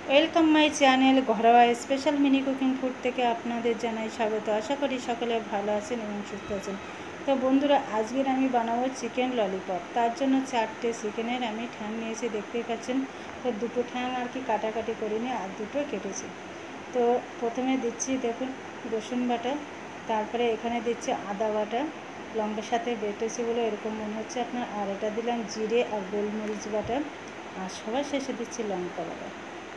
Welcome my channel ঘরোয়া special mini cooking food থেকে আপনাদের জানাই স্বাগত। আশা করি সকলে ভালো আছেন এবং সুস্থ আছেন। তো বন্ধুরা, আজকের আমি বানাবো চিকেন ললিপপ। তার জন্য 4টে চিকেনের আমি ঠ্যাং নিয়েছি, দেখতেই পাচ্ছেন। তো দুটো ঠ্যাং আর কি কাটাকাটি করিনি, আর দুটো কেটেছি। তো প্রথমে দিচ্ছি দেখুন রসুন বাটা, তারপরে এখানে দিচ্ছি আদা বাটা, লঙ্কার সাথে বেটেছি বলে এরকম মনে হচ্ছে আপনার। আর এটা দিলাম জিরে আর গোলমরিচ বাটা, আর সবার শেষে দিচ্ছি লঙ্কা বাটা।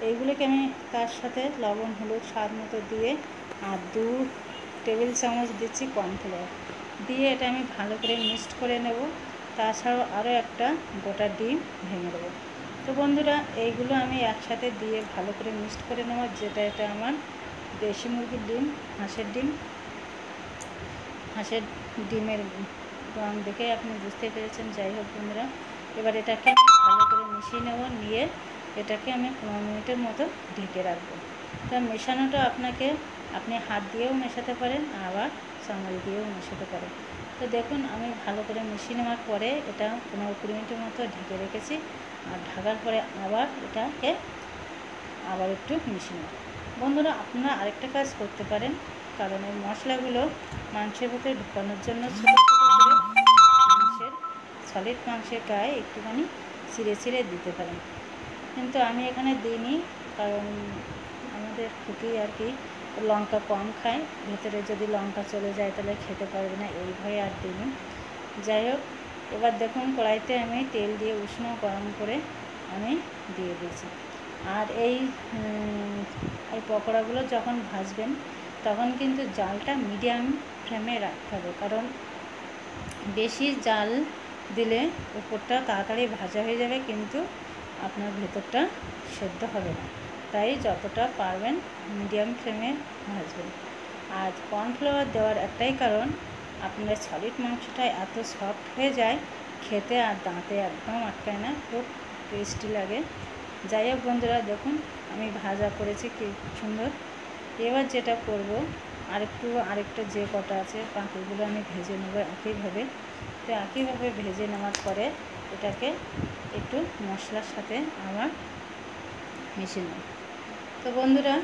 এইগুলোকে আমি তার সাথে লবণ হলুদ স্বাদ মতো দিয়ে আর 2 টেবিল চামচ দিচ্ছি কর্নফ্লাওয়ার দিয়ে এটা আমি ভালো করে মিক্সড করে নেব। তাছাড়াও আরও একটা গোটা ডিম ভেঙে দেবো। তো বন্ধুরা, এইগুলো আমি একসাথে দিয়ে ভালো করে মিক্সড করে নেব। এটা আমার দেশি মুরগির ডিম, হাঁসের ডিমের রং দেখে আপনি বুঝতে পেরেছেন। যাই হোক বন্ধুরা, এবার এটাকে ভালো করে মিশিয়ে নেব। নিয়ে এটাকে আমি 15 মিনিটের মতো ঢেকে রাখবো। তো মেশানোটা আপনি হাত দিয়েও মেশাতে পারেন, আবার চামচ দিয়েও মেশাতে পারেন। তো দেখুন, আমি ভালো করে মিশিয়ে নেওয়ার পরে এটা 15-20 মিনিটের মতো ঢেকে রেখেছি। আর ঢাকার পরে এটাকে আবার একটু মিশিয়ে নেব। বন্ধুরা, আপনারা আরেকটা কাজ করতে পারেন, কারণ এই মশলাগুলো মাংসের ভেতরে ঢোকানোর জন্য ছোটো ছোটো করে সলিড মাংসের গায়ে একটুখানি ছিঁড়ে দিতে পারেন। কিন্তু আমি এখানে দিইনি, কারণ আমাদের খুবই আর কি লঙ্কা কম খায়, ভেতরে যদি লঙ্কা চলে যায় তাহলে খেতে পারবে না, এই ভয়ে আর দিইনি। যাই হোক, এবার দেখুন কড়াইতে আমি তেল দিয়ে উষ্ণ গরম করে আমি দিয়ে দিয়েছি। আর এই পকোড়াগুলো যখন ভাজবেন তখন কিন্তু জালটা মিডিয়াম ফ্লেমে রাখতে হবে, কারণ বেশি জাল দিলে উপরটা তাড়াতাড়ি ভাজা হয়ে যাবে, কিন্তু আপনার ভেতরটা সেদ্ধ হবে না। তাই যতটা পারবেন মিডিয়াম ফ্লেমে ভাজবেন। আর কর্নফ্লাওয়ার দেওয়ার একটাই কারণ, আপনার সলিড মাংসটা এত সফট হয়ে যায়, খেতে আর দাঁতে একদম আটকায় না, খুব টেস্টি লাগে। যাই হোক বন্ধুরা, দেখুন আমি ভাজা করেছি কি সুন্দর। এবার যেটা করব, আরেকটা যে কটা আছে বাকিগুলো আমি ভেজে নেব একইভাবে। তো একইভাবে ভেজে নেওয়ার পরে এটাকে একটু মশলার সাথে আবার মিশিয়ে নেব। তো বন্ধুরা,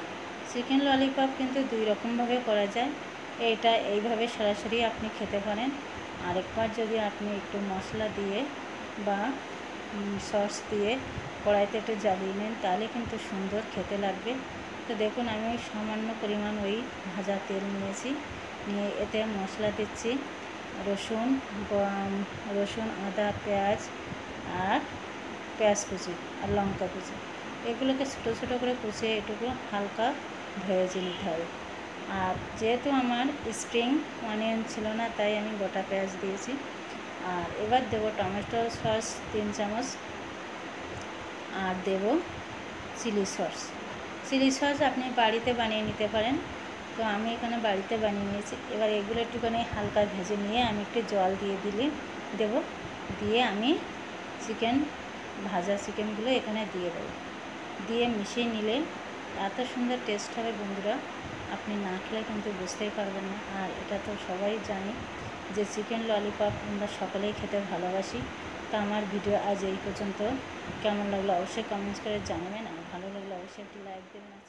চিকেন ললিপপ কিন্তু 2 রকমভাবে করা যায়। এটা এইভাবে সরাসরি আপনি খেতে পারেন। আরেকবার যদি আপনি একটু মশলা দিয়ে বা সস দিয়ে কড়াইতে একটু জ্বালিয়ে নেন, তাহলে কিন্তু সুন্দর খেতে লাগবে। তো দেখুন, আমি সামান্য পরিমাণ ওই ভাজা তেল নিয়েছি, নিয়ে এতে মশলা দিচ্ছি রসুন আদা পেঁয়াজ আর পেঁয়াজ কুচি আর লঙ্কা কুচি। এগুলোকে ছোটো ছোটো করে কুচিয়ে এটুকু হালকা ভেজে নিতে হবে। আর যেহেতু আমার স্প্রিং অনিয়ন ছিল না, তাই আমি গোটা পেঁয়াজ দিয়েছি। আর এবার দেব টমেটো সস 3 চামচ, আর দেব চিলি সস আপনি বাড়িতে বানিয়ে নিতে পারেন। তো আমি এখানে বাড়িতে বানিয়ে নিয়েছি। এবার এগুলো একটুখানি হালকা ভেজে নিয়ে আমি একটু জল দেব, দিয়ে আমি ভাজা চিকেনগুলো এখানে দিয়ে দেবো। দিয়ে মিশিয়ে নিলে এত সুন্দর টেস্ট হবে বন্ধুরা, আপনি না খেলে কিন্তু বুঝতেই পারবেন না। আর এটা তো সবাই জানি যে চিকেন ললিপপ আমরা সকলেই খেতে ভালোবাসি। তো আমার ভিডিও আজ এই পর্যন্ত। কেমন লাগলো অবশ্যই কমেন্টস করে জানাবেন, আর ভালো লাগলে অবশ্যই একটি লাইক দেবেন।